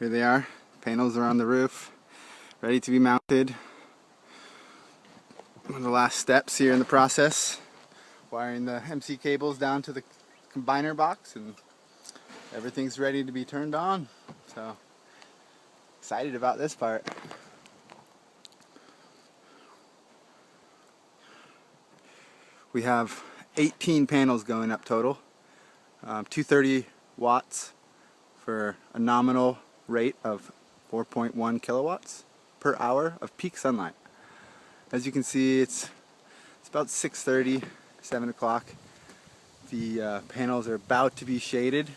Here they are. Panels are on the roof, ready to be mounted. One of the last steps here in the process, wiring the MC cables down to the combiner box, and everything's ready to be turned on. So excited about this part. We have 18 panels going up total, 230 watts for a nominal rate of 4.1 kilowatts per hour of peak sunlight. As you can see, it's about 6:30, 7 o'clock. The panels are about to be shaded,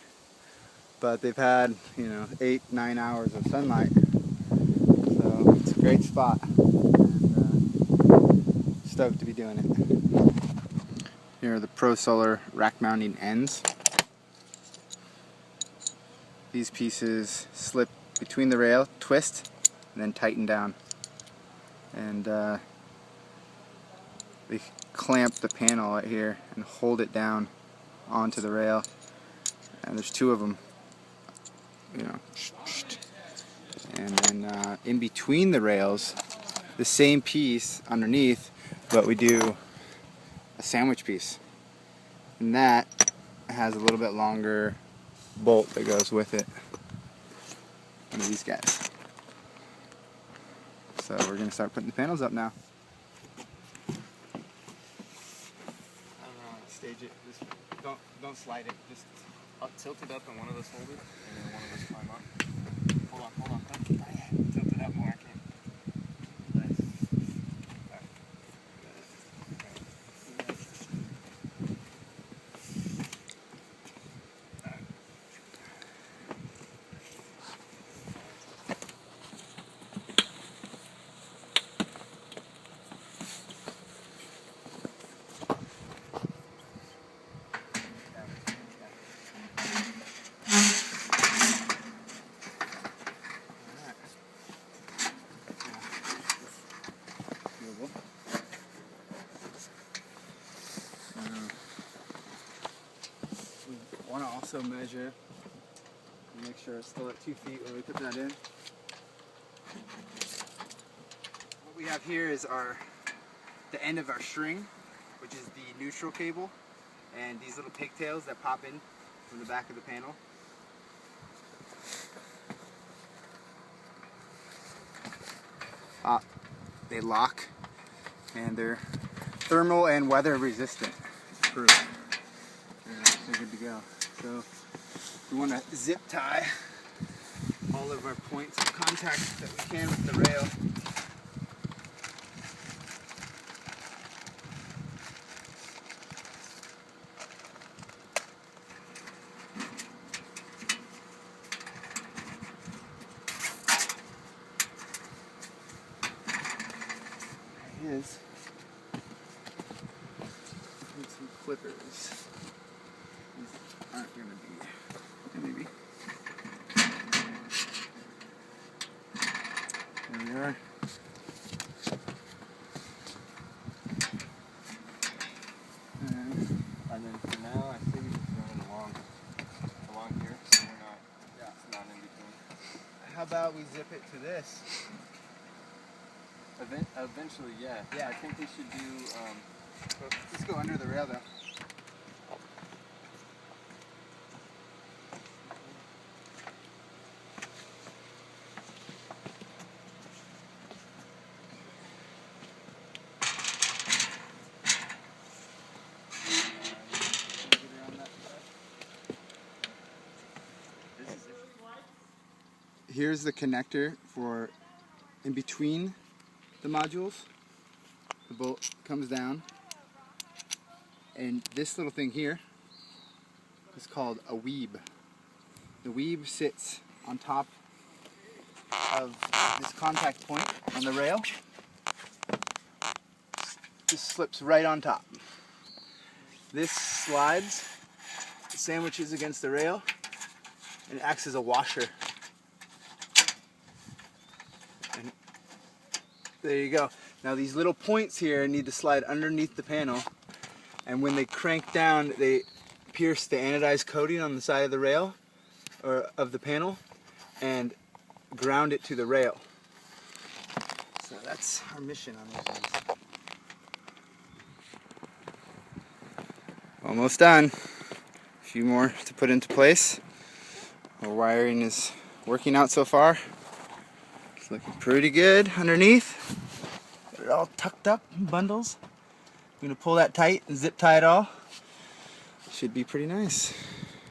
but they've had 8-9 hours of sunlight, so it's a great spot, and stoked to be doing it. Here are the Pro-Solar rack mounting ends. These pieces slip between the rail, twist, and then tighten down. And they clamp the panel right here and hold it down onto the rail. And there's two of them, And then in between the rails, the same piece underneath, but we do a sandwich piece. And that has a little bit longer bolt that goes with it. One of these guys. So we're going to start putting the panels up now. I don't know how to stage it. Just don't slide it. Just tilt it up in one of those holders, and then one of those climb up. Hold on. Tilt it up more. I can't. Nice. We want to also measure and make sure it's still at 2 feet when we put that in. What we have here is the end of our string, which is the neutral cable, and these little pigtails that pop in from the back of the panel. They lock, and they're thermal and weather resistant. Proof. They're good to go. So we want to zip tie all of our points of contact that we can with the rail. There it is. Need some clippers. These aren't going to be, maybe. There we are. And then for now, I think we just run it along here, so we're not, it's not in between. How about we zip it to this? Eventually, yeah. I think we should do. Let's go under the rail though. Here's the connector for in between the modules. The bolt comes down, and this little thing here is called a weeb. The weeb sits on top of this contact point on the rail. Just slips right on top. This slides, sandwiches against the rail, and acts as a washer. And there you go. Now these little points here need to slide underneath the panel, and when they crank down, they pierce the anodized coating on the side of the rail, or of the panel, and ground it to the rail. So that's our mission on these ones. Almost done. A few more to put into place. The wiring is working out so far. It's looking pretty good underneath. Got it all tucked up in bundles. I'm gonna pull that tight and zip tie it all. Should be pretty nice.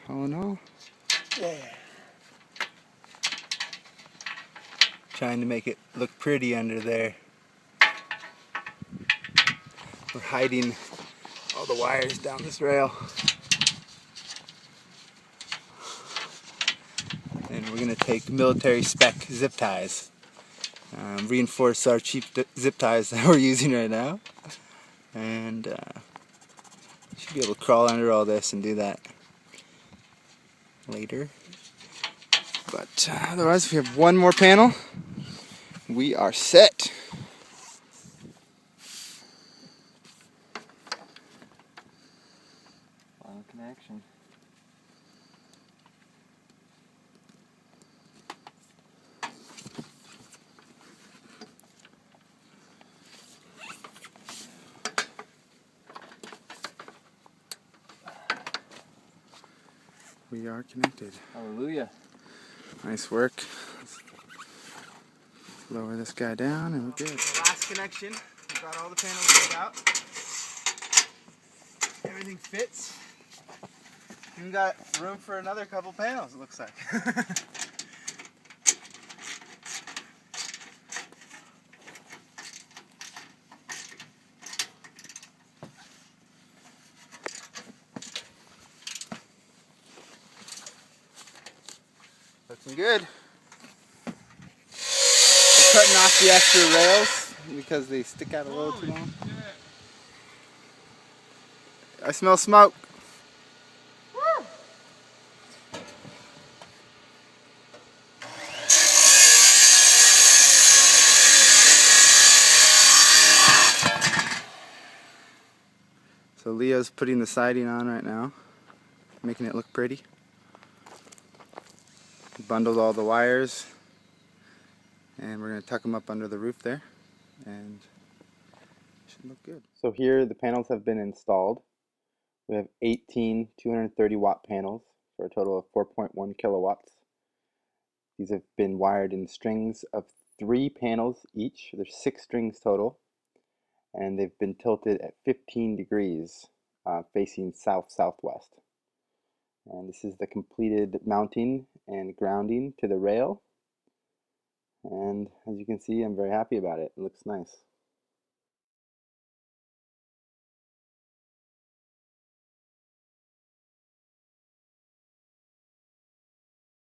All in all. Yeah. Trying to make it look pretty under there. We're hiding all the wires down this rail. And we're gonna take military spec zip ties. Reinforce our cheap zip ties that we're using right now. And should be able to crawl under all this and do that later. But otherwise, if we have one more panel, we are set. Final connection. We are connected. Hallelujah. Nice work. Let's lower this guy down and we're good. The last connection, we got all the panels laid out. Everything fits. We got room for another couple panels, it looks like. Looking good. We're cutting off the extra rails because they stick out a little too long. I smell smoke. Woo! So Leo's putting the siding on right now, making it look pretty. Bundled all the wires, and we're going to tuck them up under the roof there, and it should look good. So here the panels have been installed. We have 18 230 watt panels for a total of 4.1 kilowatts. These have been wired in strings of 3 panels each. There's 6 strings total, and they've been tilted at 15 degrees facing south-southwest. And this is the completed mounting and grounding to the rail. And as you can see, I'm very happy about it. It looks nice.